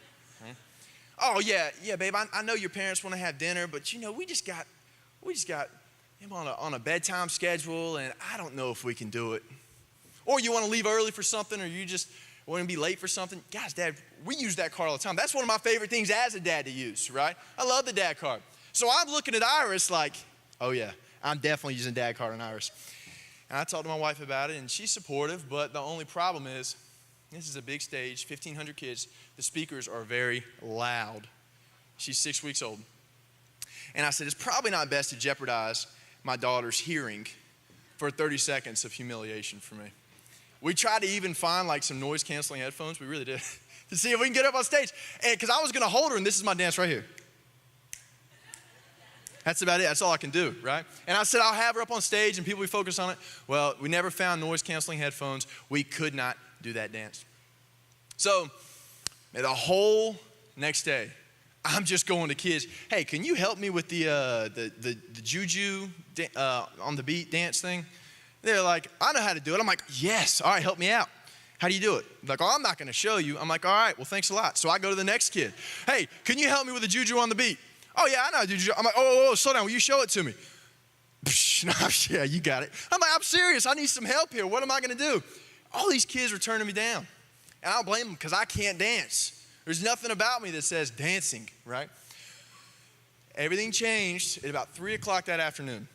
Oh, yeah, babe, I know your parents want to have dinner, but, we just got him on a bedtime schedule, and I don't know if we can do it. Or you want to leave early for something, or we're going to be late for something. Guys, Dad, we use that card all the time. That's one of my favorite things as a dad to use, right? I love the dad card. So I'm looking at Iris like, oh yeah, I'm definitely using dad card on Iris. And I talked to my wife about it, and she's supportive, but the only problem is this is a big stage, 1,500 kids. The speakers are very loud. She's 6 weeks old. And I said, it's probably not best to jeopardize my daughter's hearing for 30 seconds of humiliation for me. We tried to even find like some noise canceling headphones. We really did. To see if we can get up on stage. And because I was going to hold her, and this is my dance right here. That's about it. That's all I can do, right? And I said, I'll have her up on stage and people will focus on it. Well, we never found noise canceling headphones. We could not do that dance. So the whole next day, I'm just going to kids. Hey, can you help me with the juju on the beat dance thing? They're like, I know how to do it. I'm like, yes. All right, help me out. How do you do it? Like, oh, I'm not going to show you. I'm like, all right, well, thanks a lot. So I go to the next kid. Hey, can you help me with the juju on the beat? Oh, yeah, I know how to do juju. I'm like, oh, slow down. Will you show it to me? Yeah, you got it. I'm like, I'm serious. I need some help here. What am I going to do? All these kids were turning me down. And I don't blame them because I can't dance. There's nothing about me that says dancing, right? Everything changed at about 3 o'clock that afternoon.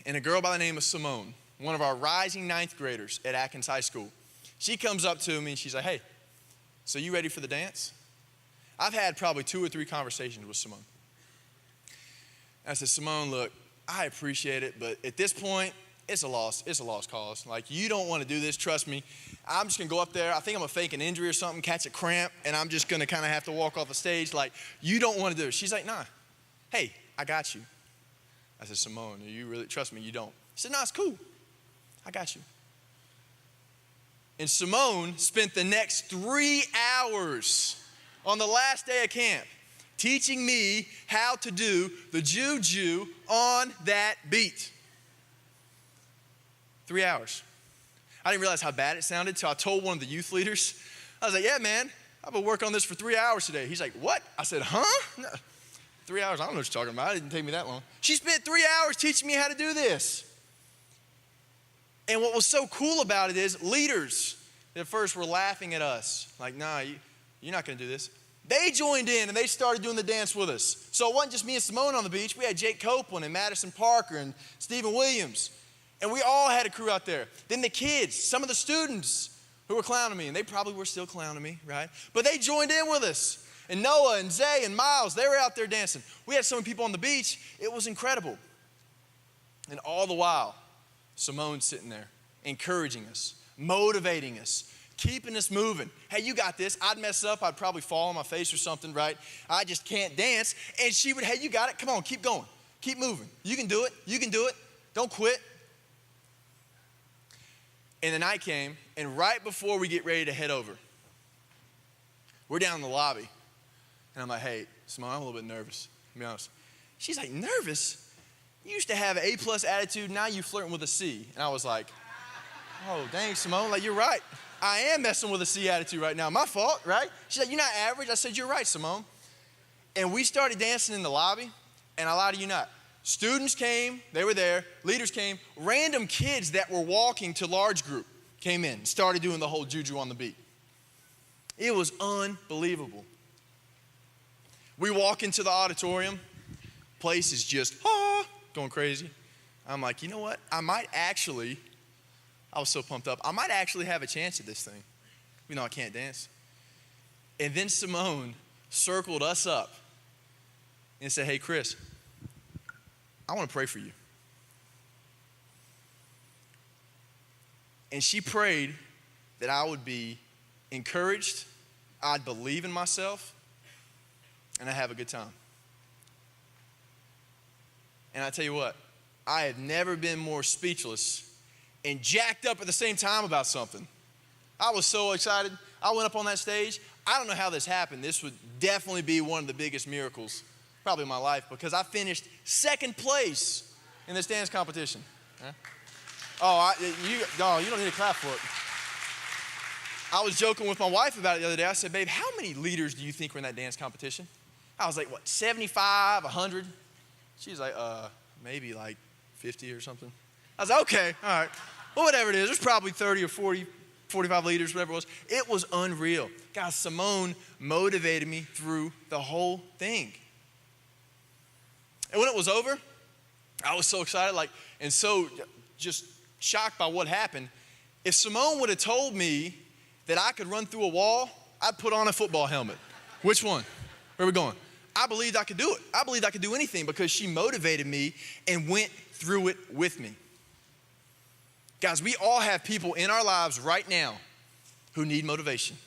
And a girl by the name of Simone, one of our rising ninth graders at Atkins High School, she comes up to me and she's like, hey, so you ready for the dance? I've had probably 2 or 3 conversations with Simone. I said, Simone, look, I appreciate it, but at this point, it's a lost cause. Like, you don't want to do this, trust me. I'm just going to go up there. I think I'm going to fake an injury or something, catch a cramp, and I'm just going to kind of have to walk off the stage. Like, you don't want to do it. She's like, nah. Hey, I got you. I said, Simone, you really, trust me, you don't. She said, no, it's cool. I got you. And Simone spent the next 3 hours on the last day of camp teaching me how to do the juju on that beat. 3 hours. I didn't realize how bad it sounded until I told one of the youth leaders. I was like, yeah, man, I've been working on this for 3 hours today. He's like, what? I said, huh? No. 3 hours, I don't know what you're talking about. It didn't take me that long. She spent 3 hours teaching me how to do this. And what was so cool about it is leaders at first were laughing at us. Like, nah, you're not going to do this. They joined in and they started doing the dance with us. So it wasn't just me and Simone on the beach. We had Jake Copeland and Madison Parker and Stephen Williams. And we all had a crew out there. Then the kids, some of the students who were clowning me, and they probably were still clowning me, right? But they joined in with us. And Noah and Zay and Miles, they were out there dancing. We had so many people on the beach. It was incredible. And all the while, Simone's sitting there encouraging us, motivating us, keeping us moving. Hey, you got this. I'd mess up. I'd probably fall on my face or something, right? I just can't dance. And she would, hey, you got it. Come on, keep going. Keep moving. You can do it. You can do it. Don't quit. And the night came, and right before we get ready to head over, we're down in the lobby. And I'm like, hey, Simone, I'm a little bit nervous, to be honest. She's like, nervous? You used to have an A+ attitude, now you flirting with a C. And I was like, oh, dang, Simone, like, you're right. I am messing with a C attitude right now. My fault, right? She's like, you're not average. I said, you're right, Simone. And we started dancing in the lobby, and I lie to you not. Students came, they were there, leaders came, random kids that were walking to large group came in, started doing the whole juju on the beat. It was unbelievable. We walk into the auditorium, place is just going crazy. I'm like, you know what? I was so pumped up, I might actually have a chance at this thing, even though I can't dance. And then Simone circled us up and said, hey, Chris, I want to pray for you. And she prayed that I would be encouraged, I'd believe in myself, and I'd have a good time. And I tell you what, I have never been more speechless and jacked up at the same time about something. I was so excited. I went up on that stage. I don't know how this happened. This would definitely be one of the biggest miracles probably in my life, because I finished 2nd place in this dance competition. Huh? You don't need to clap for it. I was joking with my wife about it the other day. I said, babe, how many leaders do you think were in that dance competition? I was like, what, 75, 100? She's like, maybe like 50 or something. I was like, okay, all right. Well, whatever it is, there's probably 30 or 40 45 liters, whatever it was. It was unreal. Guys, Simone motivated me through the whole thing. And when it was over, I was so excited, and so just shocked by what happened. If Simone would have told me that I could run through a wall, I'd put on a football helmet. Which one? Where are we going? I believed I could do it. I believed I could do anything because she motivated me and went through it with me. Guys, we all have people in our lives right now who need motivation.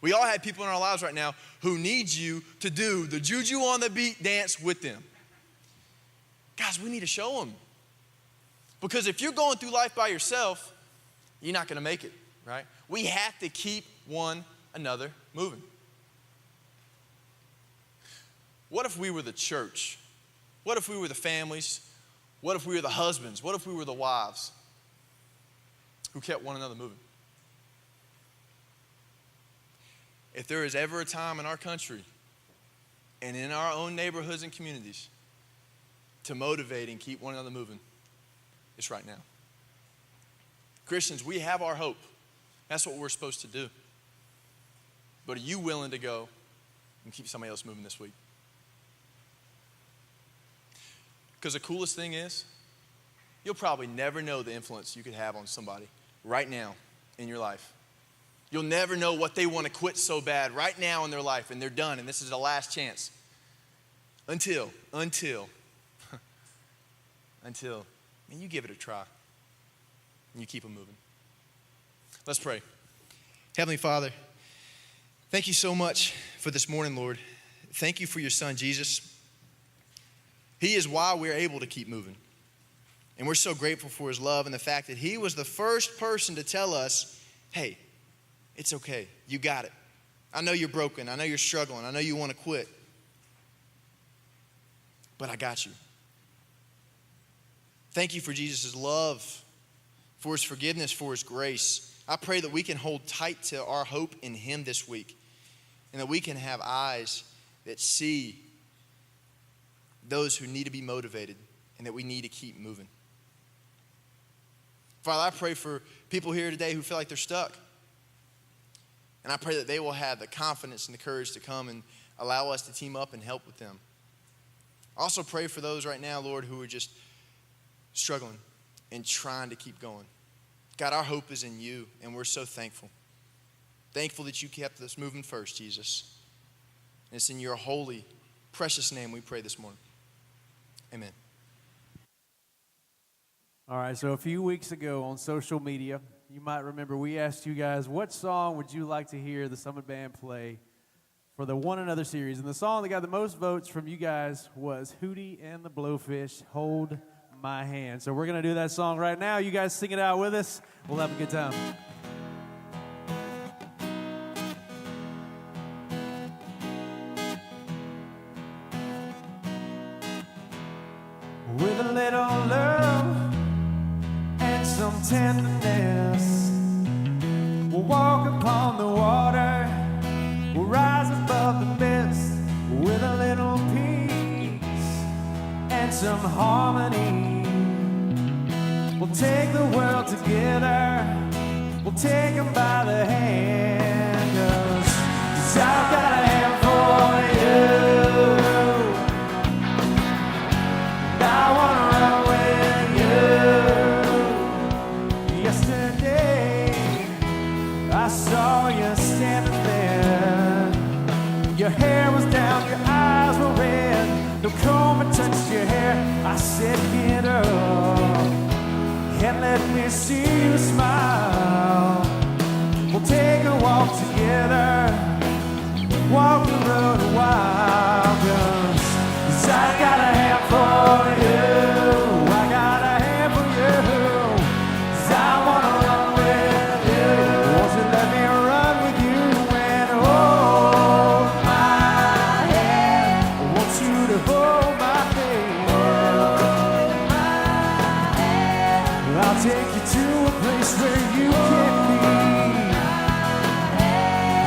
We all have people in our lives right now who need you to do the juju on the beat dance with them. Guys, we need to show them. Because if you're going through life by yourself, you're not going to make it, right? We have to keep one another moving. What if we were the church? What if we were the families? What if we were the husbands? What if we were the wives who kept one another moving? If there is ever a time in our country and in our own neighborhoods and communities to motivate and keep one another moving, it's right now. Christians, we have our hope. That's what we're supposed to do. But are you willing to go and keep somebody else moving this week? Because the coolest thing is, you'll probably never know the influence you could have on somebody right now in your life. You'll never know what they want to quit so bad right now in their life, and they're done, and this is the last chance. Until, and you give it a try, and you keep them moving. Let's pray. Heavenly Father, thank you so much for this morning, Lord. Thank you for your son, Jesus. He is why we're able to keep moving. And we're so grateful for his love and the fact that he was the first person to tell us, hey, it's okay. You got it. I know you're broken. I know you're struggling. I know you want to quit. But I got you. Thank you for Jesus' love, for his forgiveness, for his grace. I pray that we can hold tight to our hope in him this week, and that we can have eyes that see those who need to be motivated and that we need to keep moving. Father, I pray for people here today who feel like they're stuck. And I pray that they will have the confidence and the courage to come and allow us to team up and help with them. I also pray for those right now, Lord, who are just struggling and trying to keep going. God, our hope is in you, and we're so thankful. Thankful that you kept us moving first, Jesus. And it's in your holy, precious name we pray this morning. Amen. All right, so a few weeks ago on social media, you might remember we asked you guys, what song would you like to hear the Summit Band play for the One Another series? And the song that got the most votes from you guys was Hootie and the Blowfish, Hold My Hand. So we're going to do that song right now. You guys sing it out with us. We'll have a good time. With a little love and some tenderness, we'll walk upon the water, we'll rise above the mist. With a little peace and some harmony, we'll take the world together, we'll take them by the hand, 'cause I've got a hand for you. I wanna run with you. Yesterday, I saw you standing there. Your hair was down, your eyes were red. No comb had touched your hair. I said, get up and let me see you smile. We'll take a walk together, walk the road a while, 'cause I got a hand for you. I got a hand for you, 'cause I wanna run with you. Won't you let me run with you and hold my hand? I want you to hold my hand. I'll take you to a place where you can be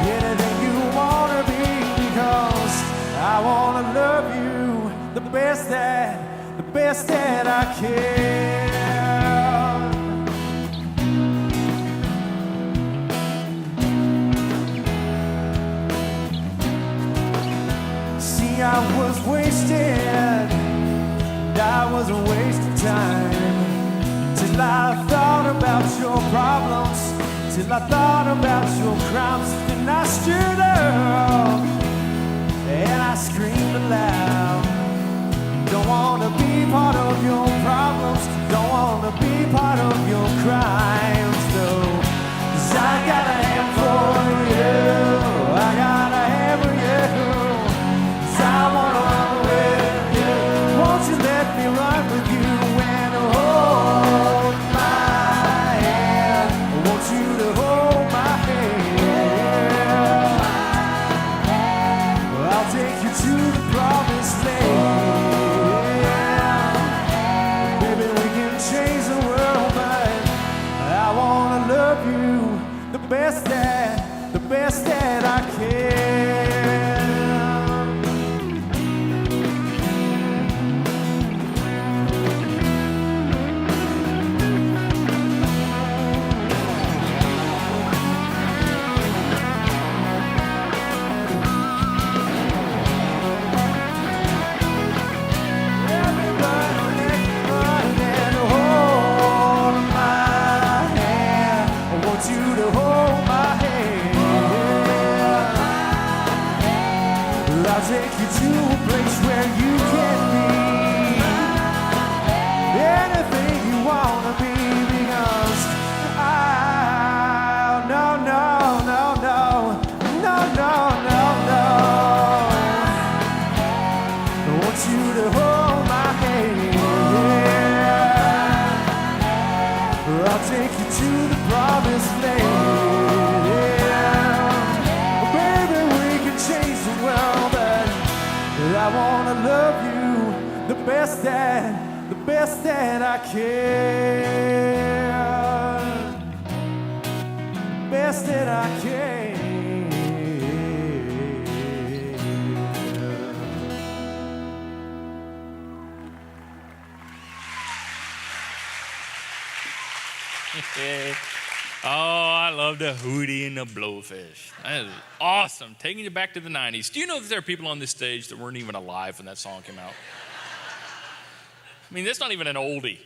anything you wanna be, because I wanna love you the best that I can. me I was wasted, and I was a waste of time, till I thought about your problems, till I thought about your crimes. Then I stood up and I screamed aloud. Don't wanna be part of your problems, don't wanna be part of your crimes, no. 'Cause I got a hand for you, I got a hand for you, 'cause I wanna run with you. Won't you let me run with you and hold my hand? I want you to hold my hand. I'll take you to the promised land. Change the world, but I wanna love you the best that I can. I'll take you to a place where you can be anything you wanna be, because I want you to hold my hand. I'll take you to the promised land. Baby, we can change the world, but I wanna love you the best that I can, best that I can. Oh, I love the Hootie and the Blowfish. That is awesome. Taking you back to the 90s. Do you know that there are people on this stage that weren't even alive when that song came out? I mean, that's not even an oldie.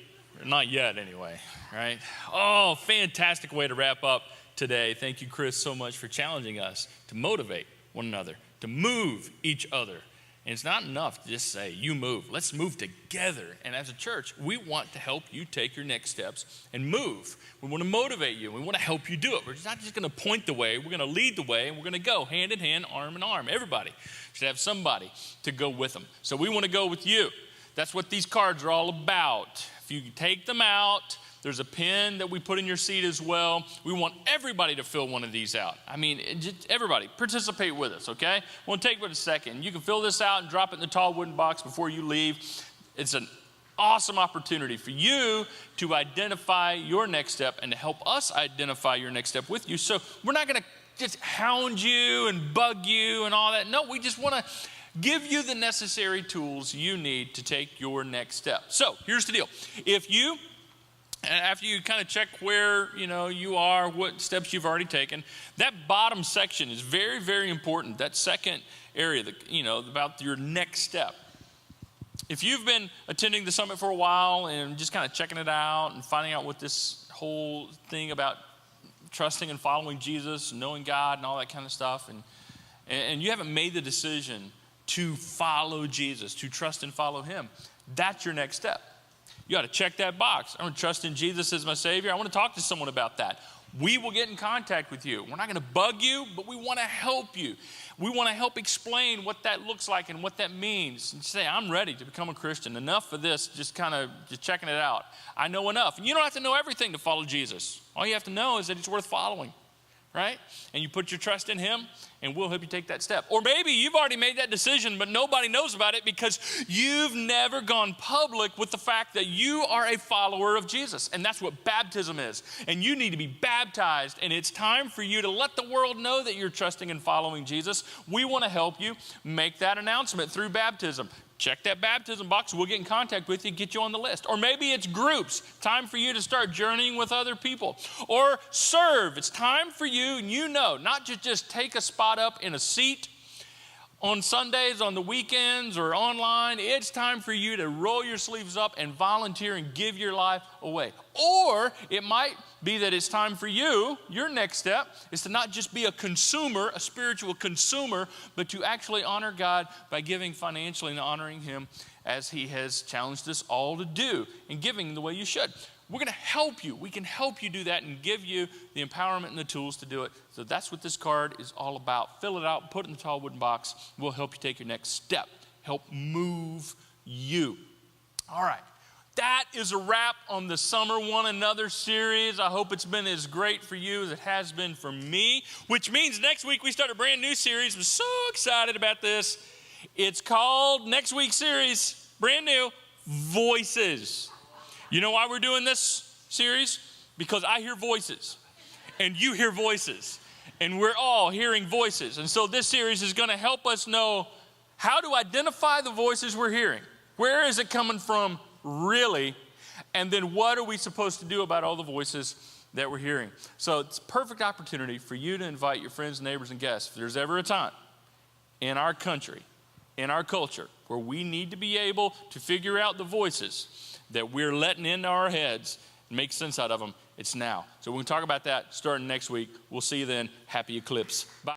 Not yet, anyway, right? Oh, fantastic way to wrap up today. Thank you, Chris, so much for challenging us to motivate one another, to move each other. And it's not enough to just say, you move. Let's move together. And as a church, we want to help you take your next steps and move. We want to motivate you. We want to help you do it. We're not just going to point the way. We're going to lead the way, and we're going to go hand in hand, arm in arm. Everybody should have somebody to go with them. So we want to go with you. That's what these cards are all about. If you take them out, there's a pin that we put in your seat as well. We want everybody to fill one of these out. I mean, just everybody, participate with us, okay? We'll take but a second. You can fill this out and drop it in the tall wooden box before you leave. It's an awesome opportunity for you to identify your next step and to help us identify your next step with you. So we're not going to just hound you and bug you and all that. No, we just want to give you the necessary tools you need to take your next step. So here's the deal. After you kind of check where you are, what steps you've already taken, that bottom section is very, very important. That second area, about your next step. If you've been attending the summit for a while and just kind of checking it out and finding out what this whole thing about trusting and following Jesus, knowing God and all that kind of stuff, and you haven't made the decision to follow Jesus, to trust and follow him, that's your next step. You got to check that box. I want to trust in Jesus as my Savior. I want to talk to someone about that. We will get in contact with you. We're not going to bug you, but we want to help you. We want to help explain what that looks like and what that means. And say, I'm ready to become a Christian. Enough of this, just checking it out. I know enough. And you don't have to know everything to follow Jesus. All you have to know is that it's worth following, right? And you put your trust in him, and we'll help you take that step. Or maybe you've already made that decision, but nobody knows about it because you've never gone public with the fact that you are a follower of Jesus. And that's what baptism is. And you need to be baptized, and it's time for you to let the world know that you're trusting and following Jesus. We want to help you make that announcement through baptism. Check that baptism box. We'll get in contact with you, get you on the list. Or maybe it's groups. Time for you to start journeying with other people. Or serve. It's time for you, and not to just take a spot up in a seat on Sundays, on the weekends, or online. It's time for you to roll your sleeves up and volunteer and give your life away. Or it might be that it's time for you, your next step is to not just be a consumer, a spiritual consumer, but to actually honor God by giving financially and honoring Him as He has challenged us all to do, and giving the way you should. We're going to help you. We can help you do that and give you the empowerment and the tools to do it. So that's what this card is all about. Fill it out, put it in the tall wooden box. We'll help you take your next step, help move you. All right. That is a wrap on the Summer One Another series. I hope it's been as great for you as it has been for me, which means next week we start a brand new series. I'm so excited about this. It's called, next week's series, brand new, Voices. You know why we're doing this series? Because I hear voices, and you hear voices, and we're all hearing voices. And so this series is going to help us know how to identify the voices we're hearing. Where is it coming from, really? And then what are we supposed to do about all the voices that we're hearing? So it's a perfect opportunity for you to invite your friends, neighbors, and guests. If there's ever a time in our country, in our culture, where we need to be able to figure out the voices that we're letting into our heads and make sense out of them, it's now. So we're going to talk about that starting next week. We'll see you then. Happy Eclipse. Bye.